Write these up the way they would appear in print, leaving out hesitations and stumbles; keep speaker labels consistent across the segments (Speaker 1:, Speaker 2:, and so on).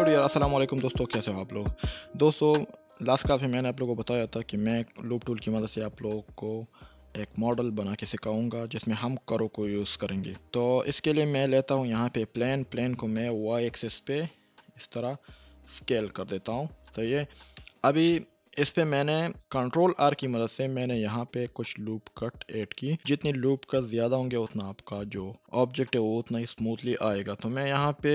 Speaker 1: Hello dear, अस्सलाम वालेकुम दोस्तों, कैसे हो आप लोग। दोस्तों, लास्ट क्लास में मैंने आप लोगों को बताया था कि मैं लूप टूल की मदद से आप लोगों को एक मॉडल बना के सिखाऊंगा जिसमें हम करो को यूज़ करेंगे। तो इसके लिए मैं लेता हूँ यहाँ पे प्लेन को मैं वाई एक्सिस पे इस तरह स्केल कर देता हूँ। सही है। अभी इस पे मैंने कंट्रोल आर की मदद से मैंने यहाँ पे कुछ लूप कट ऐड की। जितनी लूप कट ज़्यादा होंगे उतना आपका जो ऑब्जेक्ट है वो उतना ही स्मूथली आएगा। तो मैं यहाँ पे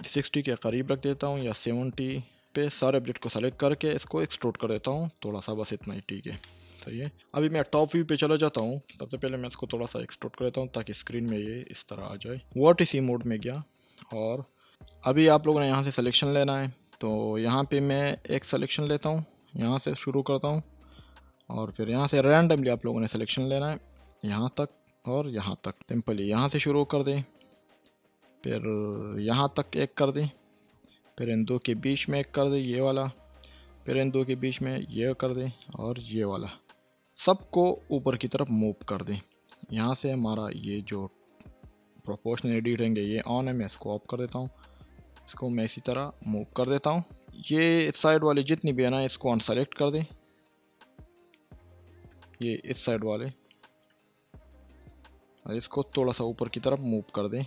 Speaker 1: 60 के करीब रख देता हूँ या 70 पे सारे ऑब्जेक्ट को सेलेक्ट करके इसको एक्सट्रूड कर देता हूँ थोड़ा सा, बस इतना ही। ठीक है, सही है। अभी मैं टॉप व्यू पे चला जाता हूँ। सबसे पहले मैं इसको थोड़ा सा एक्सट्रूड कर देता हूँ ताकि स्क्रीन में ये इस तरह आ जाए। वर्टिसी मोड में गया और अभी आप लोगों ने यहाँ से सिलेक्शन लेना है। तो यहाँ पे मैं एक सिलेक्शन लेता हूँ, यहाँ से शुरू करता हूँ और फिर यहाँ से रैंडमली आप लोगों ने सिलेक्शन लेना है यहाँ तक और यहाँ तक। सिंपली यहाँ से शुरू कर दें, फिर यहाँ तक एक कर दें, फिर इन दो के बीच में एक कर दें ये वाला, फिर इन दो के बीच में ये कर दें और ये वाला। सबको ऊपर की तरफ मूव कर दें। यहाँ से हमारा ये जो प्रोपोर्शनल एडिटिंग है ये ऑन है, मैं इसको ऑफ कर देता हूँ। इसको मैं इसी तरह मूव कर देता हूँ। ये साइड वाले जितनी भी है ना इसको अनसेलेक्ट कर दें, ये इस साइड वाले, और इसको थोड़ा सा ऊपर की तरफ मूव कर दें।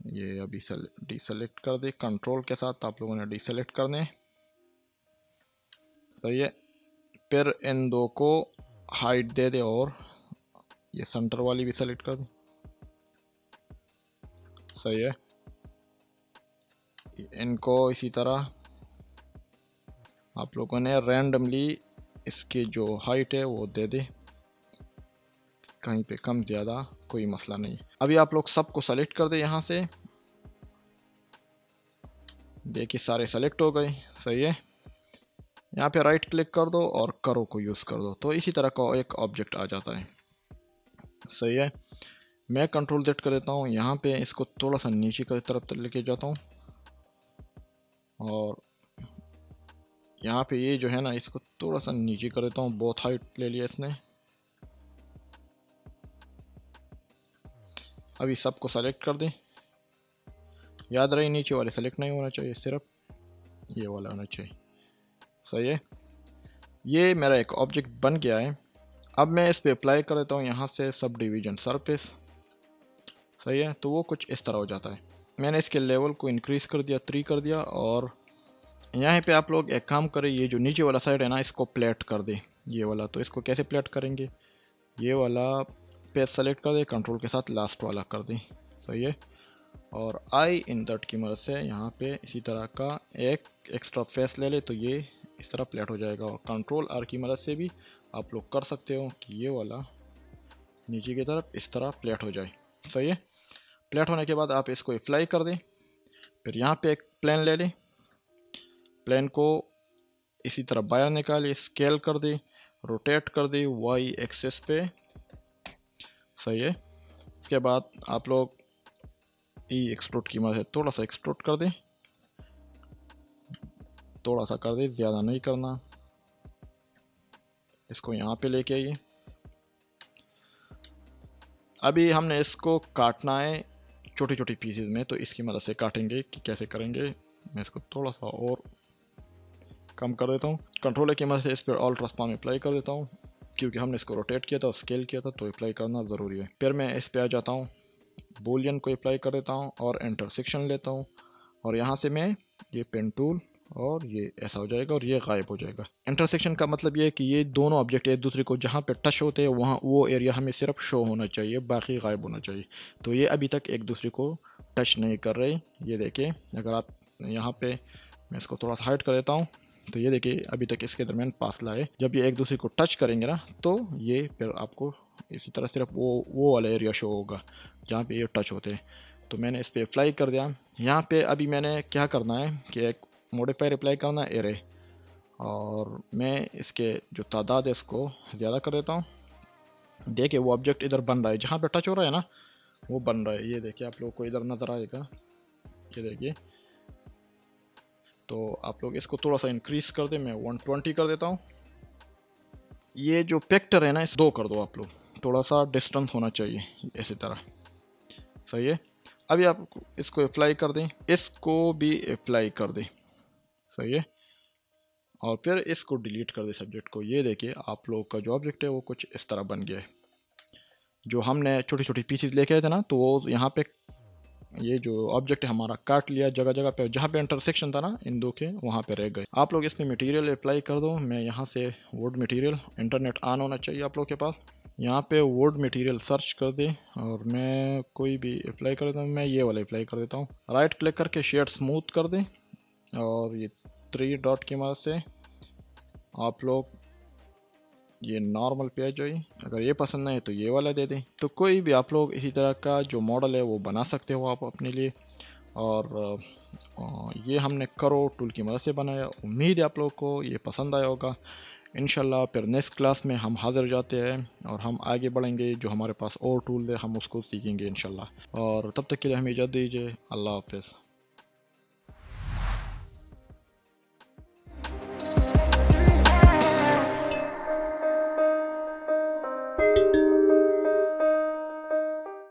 Speaker 1: ये अभी डीसेलेक्ट कर दें, कंट्रोल के साथ आप लोगों ने डीसेलेक्ट करने। सही है। फिर इन दो को हाइट दे दे और ये सेंटर वाली भी सेलेक्ट कर दें। सही है। इनको इसी तरह आप लोगों ने रैंडमली इसकी जो हाइट है वो दे दे, कहीं पे कम ज़्यादा कोई मसला नहीं। अभी आप लोग सबको सेलेक्ट कर दे। यहाँ से देखिए सारे सेलेक्ट हो गए। सही है। यहाँ पे राइट क्लिक कर दो और करो को यूज़ कर दो, तो इसी तरह का एक ऑब्जेक्ट आ जाता है। सही है। मैं कंट्रोल जेड कर देता हूँ। यहाँ पे इसको थोड़ा सा नीचे की तरफ लेके जाता हूँ और यहाँ पे ये जो है ना इसको थोड़ा सा नीचे कर देता हूँ। बहुत हाइट ले लिया इसने। अभी सबको सेलेक्ट कर दें। याद रहे नीचे वाले सेलेक्ट नहीं होना चाहिए, सिर्फ ये वाला होना चाहिए। सही है। ये मेरा एक ऑब्जेक्ट बन गया है। अब मैं इस पे अप्लाई कर देता हूँ यहाँ से सब डिवीजन सरफेस। सही है। तो वो कुछ इस तरह हो जाता है। मैंने इसके लेवल को इंक्रीज़ कर दिया, 3 कर दिया। और यहाँ पे आप लोग एक काम करें, ये जो नीचे वाला साइड है ना इसको प्लेट कर दे, ये वाला। तो इसको कैसे प्लेट करेंगे, ये वाला पेज सेलेक्ट कर दे, कंट्रोल के साथ लास्ट वाला कर दें। सही है। और आई इन दट की मदद से यहाँ पे इसी तरह का एक एक्स्ट्रा फेस ले ले तो ये इस तरह प्लेट हो जाएगा। और कंट्रोल आर की मदद से भी आप लोग कर सकते हो कि ये वाला नीचे की तरफ इस तरह प्लेट हो जाए। सही है। प्लेट होने के बाद आप इसको अप्लाई कर दें। फिर यहाँ पे एक प्लेन ले लें, प्लेन को इसी तरह बाहर निकालिए, स्केल कर दें, रोटेट कर दें वाई एक्सिस पे। सही है। इसके बाद आप लोग ई एक्सट्रूड की मदद से थोड़ा सा एक्सट्रूड कर दें, थोड़ा सा कर दें, ज़्यादा नहीं करना। इसको यहाँ पे लेके आइए। अभी हमने इसको काटना है छोटी छोटी पीसेज में, तो इसकी मदद से काटेंगे कि कैसे करेंगे। मैं इसको थोड़ा सा और कम कर देता हूँ। कंट्रोलर की मदद से इस पर ऑल ट्रांसफॉर्म अप्लाई कर देता हूँ, क्योंकि हमने इसको रोटेट किया था, स्केल किया था, तो अप्लाई करना ज़रूरी है। फिर मैं इस पर आ जाता हूँ, बूलियन को अप्लाई कर देता हूँ और इंटरसेक्शन लेता हूँ। और यहाँ से मैं ये पेन टूल और ये ऐसा हो जाएगा और ये गायब हो जाएगा। इंटरसेक्शन का मतलब ये है कि ये दोनों ऑब्जेक्ट एक दूसरे को जहाँ पे टच होते हैं वहाँ वो एरिया हमें सिर्फ शो होना चाहिए, बाकी गायब होना चाहिए। तो ये अभी तक एक दूसरे को टच नहीं कर रहे। ये देखिए, अगर आप यहाँ पे, मैं इसको थोड़ा सा हाइड कर देता हूँ, तो ये देखिए अभी तक इसके दरमियान फासला है। जब ये एक दूसरे को टच करेंगे ना तो ये फिर आपको इसी तरह सिर्फ वो वाला एरिया शो होगा जहाँ पे ये टच होते हैं। तो मैंने इस पर अप्लाई कर दिया। यहाँ पे अभी मैंने क्या करना है कि एक मॉडिफायर अप्लाई करना है, एरे। और मैं इसके जो तादाद है इसको ज़्यादा कर देता हूँ। देखिए वो ऑब्जेक्ट इधर बन रहा है, जहाँ पे टच हो रहा है ना वो बन रहा है। ये देखिए आप लोग को इधर नज़र आएगा, ये देखिए। तो आप लोग इसको थोड़ा सा इंक्रीज़ कर दें, मैं 120 कर देता हूँ। ये जो फैक्टर है ना इस 2 कर दो आप लोग, थोड़ा सा डिस्टेंस होना चाहिए इसी तरह। सही है। अभी आप इसको अप्लाई कर दें, इसको भी अप्लाई कर दें, सही है। और फिर इसको डिलीट कर दें सब्जेक्ट को। ये देखिए आप लोग का जो ऑब्जेक्ट है वो कुछ इस तरह बन गया है। जो हमने छोटी छोटी पीसीज लेके आए थे ना, तो वो यहाँ पे ये जो ऑब्जेक्ट है हमारा काट लिया, जगह जगह पे जहाँ पे इंटरसेक्शन था ना इन दो के, वहाँ पे रह गए। आप लोग इसमें मटेरियल अप्लाई कर दो। मैं यहाँ से वुड मटेरियल, इंटरनेट ऑन होना चाहिए आप लोग के पास। यहाँ पे वुड मटेरियल सर्च कर दें और मैं कोई भी अप्लाई कर देता हूँ। मैं ये वाला अप्लाई कर देता हूँ। राइट क्लिक करके शेड स्मूथ कर दें और ये 3 डॉट की मदद से आप लोग ये नॉर्मल पे आ जाइए। अगर ये पसंद नहीं है तो ये वाला दे दें। तो कोई भी आप लोग इसी तरह का जो मॉडल है वो बना सकते हो आप अपने लिए। और ये हमने करो टूल की मदद से बनाया। उम्मीद है आप लोग को ये पसंद आया होगा। इंशाल्लाह फिर नेक्स्ट क्लास में हम हाज़िर जाते हैं और हम आगे बढ़ेंगे। जो हमारे पास और टूल है हम उसको सीखेंगे इंशाल्लाह। और तब तक के लिए हमें इजाज़त दीजिए। अल्लाह हाफ़िज़।